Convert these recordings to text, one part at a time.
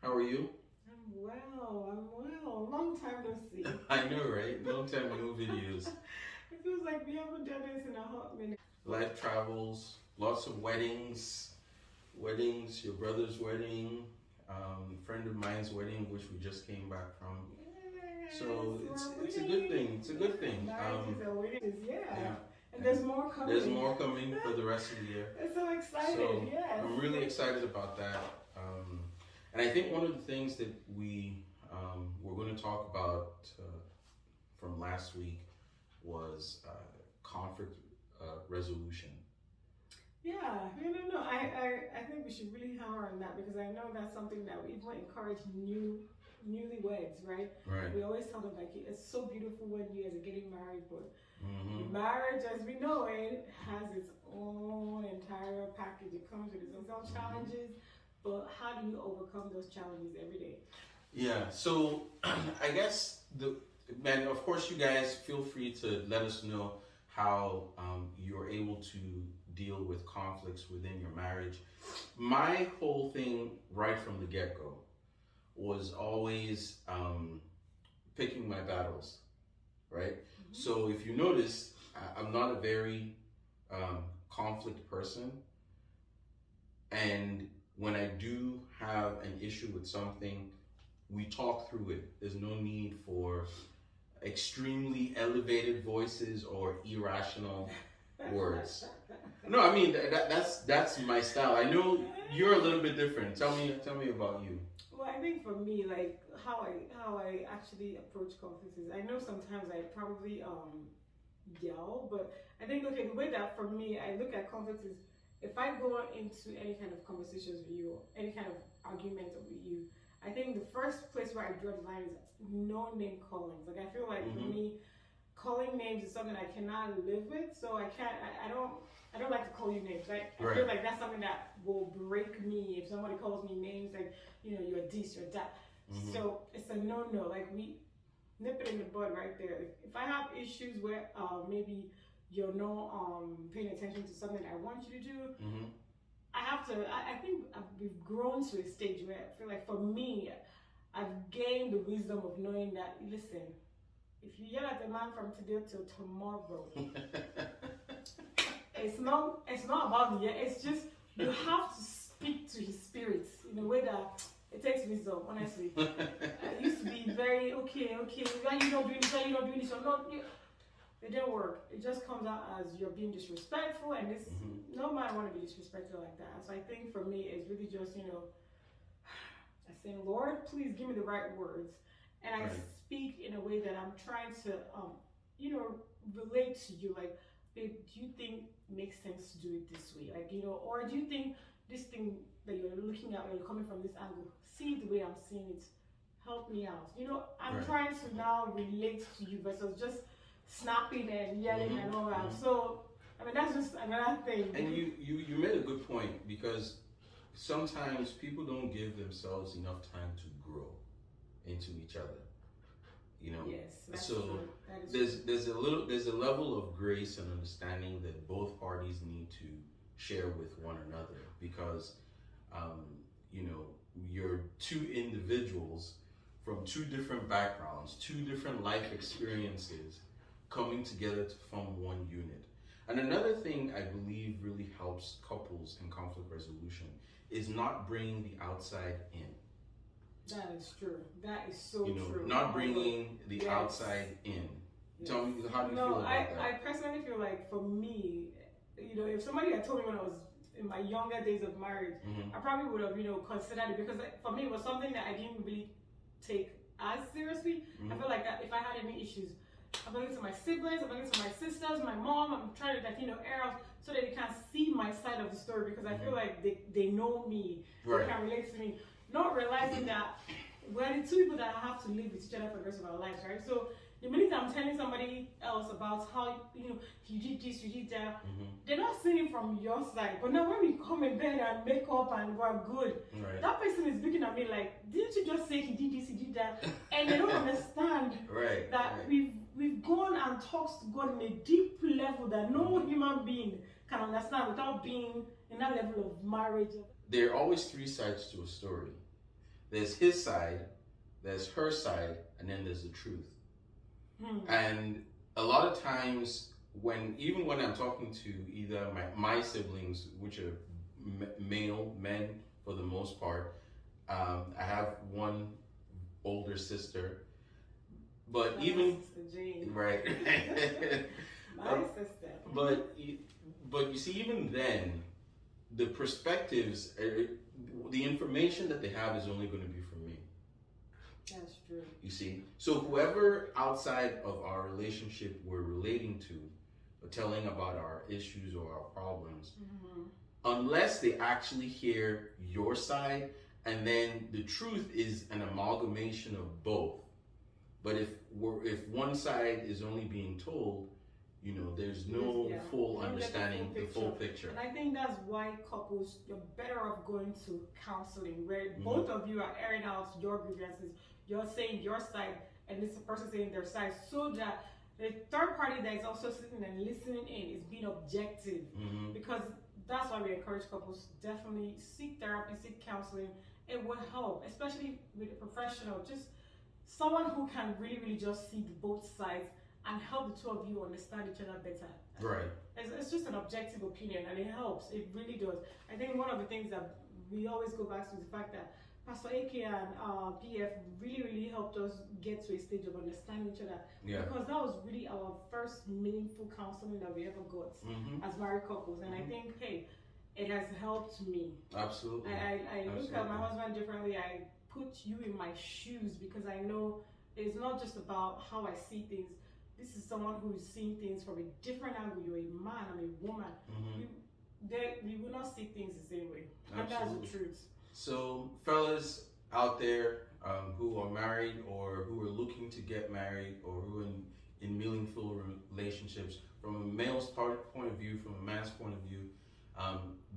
How are you? I'm well. Long time no see. I know, right? Long time no videos. It feels like we haven't done this in a hot minute. Life travels, lots of weddings, your brother's wedding, friend of mine's wedding, which we just came back from. Yes, So we're it's a good winning. thing. It's a good thing. Marriages are winning. Yeah. Yeah. And there's more coming. There's more coming for the rest of the year. It's so excited. So Yes. I'm really excited about that. And I think one of the things that we're going to talk about from last week was conflict resolution. Yeah, no. I think we should really hammer on that because I know that's something that we even encourage newlyweds, right? Right. We always tell them like it's so beautiful when you guys are getting married, but Mm-hmm. marriage, as we know it, has its own entire package. It comes with its own challenges, but how do you overcome those challenges every day? Yeah. So I guess and of course you guys feel free to let us know how you're able to deal with conflicts within your marriage. My whole thing right from the get-go was always picking my battles, right? Mm-hmm. So if you notice, I'm not a very conflict person, and when I do have an issue with something, we talk through it. There's no need for extremely elevated voices or irrational words. No, I mean that's my style. I know you're a little bit different. Tell me about you. Well, I think for me, like how I actually approach conflicts is I know sometimes I probably yell, but I think okay the way that for me I look at conflicts is if I go into any kind of conversations with you, any kind of argument with you, I think the first place where I draw the line is no name callings. Like I feel like for me, calling names is something I cannot live with. So I can't. I don't like to call you names. Like I feel like that's something that will break me if somebody calls me names. Like you're this, you're that. So it's a no. Like we nip it in the bud right there. If I have issues where maybe you're not paying attention to something I want you to do. I have to. I think we've grown to a stage where I feel like for me, I've gained the wisdom of knowing that. Listen, if you yell at the man from today till tomorrow, it's not about the year. It's just you have to speak to his spirit in a way that it takes wisdom. Honestly, I used to be very okay. Why you not doing this? Why you not doing this? Or not. It didn't work. It just comes out as you're being disrespectful, and this no man want to be disrespectful like that. So I think for me, it's really just I say, Lord, please give me the right words, and I speak in a way that I'm trying to relate to you. Like, babe, do you think it makes sense to do it this way? Like or do you think this thing that you're looking at when you're coming from this angle, see it the way I'm seeing it? Help me out. I'm trying to now relate to you versus just snapping and yelling and all that. So I mean that's just another thing. And you made a good point because sometimes people don't give themselves enough time to grow into each other. Yes. That's so true. there's a level of grace and understanding that both parties need to share with one another because you're two individuals from two different backgrounds, two different life experiences coming together to form one unit. And another thing I believe really helps couples in conflict resolution is not bringing the outside in. That is true. That is so true. Not bringing the outside in. Yes. Tell me, how do you feel about that? I personally feel like for me, if somebody had told me when I was in my younger days of marriage, I probably would have, considered it because for me it was something that I didn't really take as seriously. I feel like that if I had any issues, I'm talking to my siblings, I'm talking to my sisters, my mom, I'm trying to air out so that they can see my side of the story because I feel like they know me, they can relate to me. Not realizing that we're the two people that have to live with each other for the rest of our lives, right? So the minute I'm telling somebody else about how you did this, you did that, they're not seeing it from your side. But now when we come in bed and make up and we're good, that person is looking at me like, didn't you just say he did this, he did that? And they don't understand that we've gone and talked to God in a deep level that no human being can understand without being in that level of marriage. There are always three sides to a story. There's his side, there's her side, and then there's the truth. And a lot of times, even when I'm talking to either my siblings, which are male men for the most part, I have one older sister, but My even sister Jane. right, My sister. but you see, even then, the perspectives, the information that they have is only going to be from me. That's true. You see, so whoever outside of our relationship we're relating to, or telling about our issues or our problems, unless they actually hear your side, and then the truth is an amalgamation of both. But if one side is only being told, you know, there's no full understanding, the full picture. And I think that's why couples, you're better off going to counseling, where both of you are airing out your grievances. You're saying your side, and this person saying their side, so that the third party that is also sitting and listening in is being objective. Because that's why we encourage couples to definitely seek therapy, seek counseling. It will help, especially with a professional, just someone who can really, really just see both sides and help the two of you understand each other better. Right. It's just an objective opinion, and it helps. It really does. I think one of the things that we always go back to is the fact that Pastor AK and PF really, really helped us get to a stage of understanding each other. Yeah. Because that was really our first meaningful counseling that we ever got as married couples. And I think, hey, it has helped me. Absolutely. I look at my husband differently. I put you in my shoes, because I know it's not just about how I see things. This is someone who is seeing things from a different angle. You're a man, I'm a woman. We will not see things the same way. And that's the truth. So, fellas out there who are married or who are looking to get married or who are in meaningful relationships, from a male's point of view, from a man's point of view,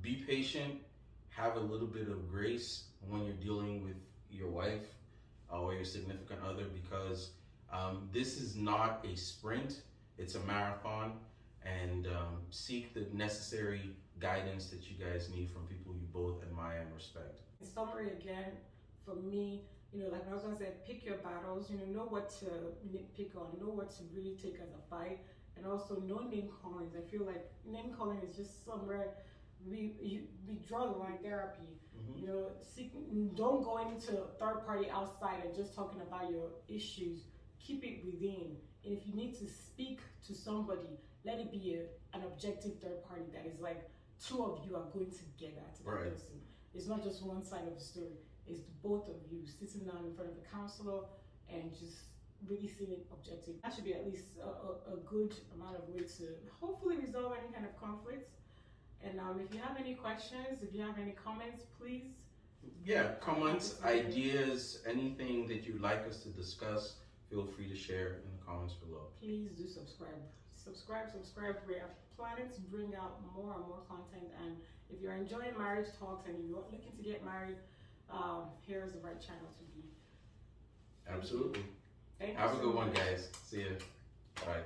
be patient, have a little bit of grace when you're dealing with your wife or your significant other, because this is not a sprint, it's a marathon, and seek the necessary guidance that you guys need from people you both admire and respect. In summary, again, for me, like my husband said, pick your battles, know what to pick on, know what to really take as a fight, and also no name callings. I feel like name calling is just somewhere we draw the line. Therapy. Don't go into third party outside and just talking about your issues. Keep it within. And if you need to speak to somebody, let it be an objective third party that is like two of you are going together to the person. It's not just one side of the story. It's both of you sitting down in front of a counselor and just really seeing it objective. That should be at least a good amount of way to hopefully resolve any kind of conflicts. And if you have any questions, if you have any comments, please. Yeah, comments, ideas, anything that you'd like us to discuss, feel free to share in the comments below. Please do subscribe. Subscribe. We are planning to bring out more and more content. And if you're enjoying marriage talks and you're looking to get married, here's the right channel to be. Absolutely. Thank you. Have a good one, guys. See ya. Bye.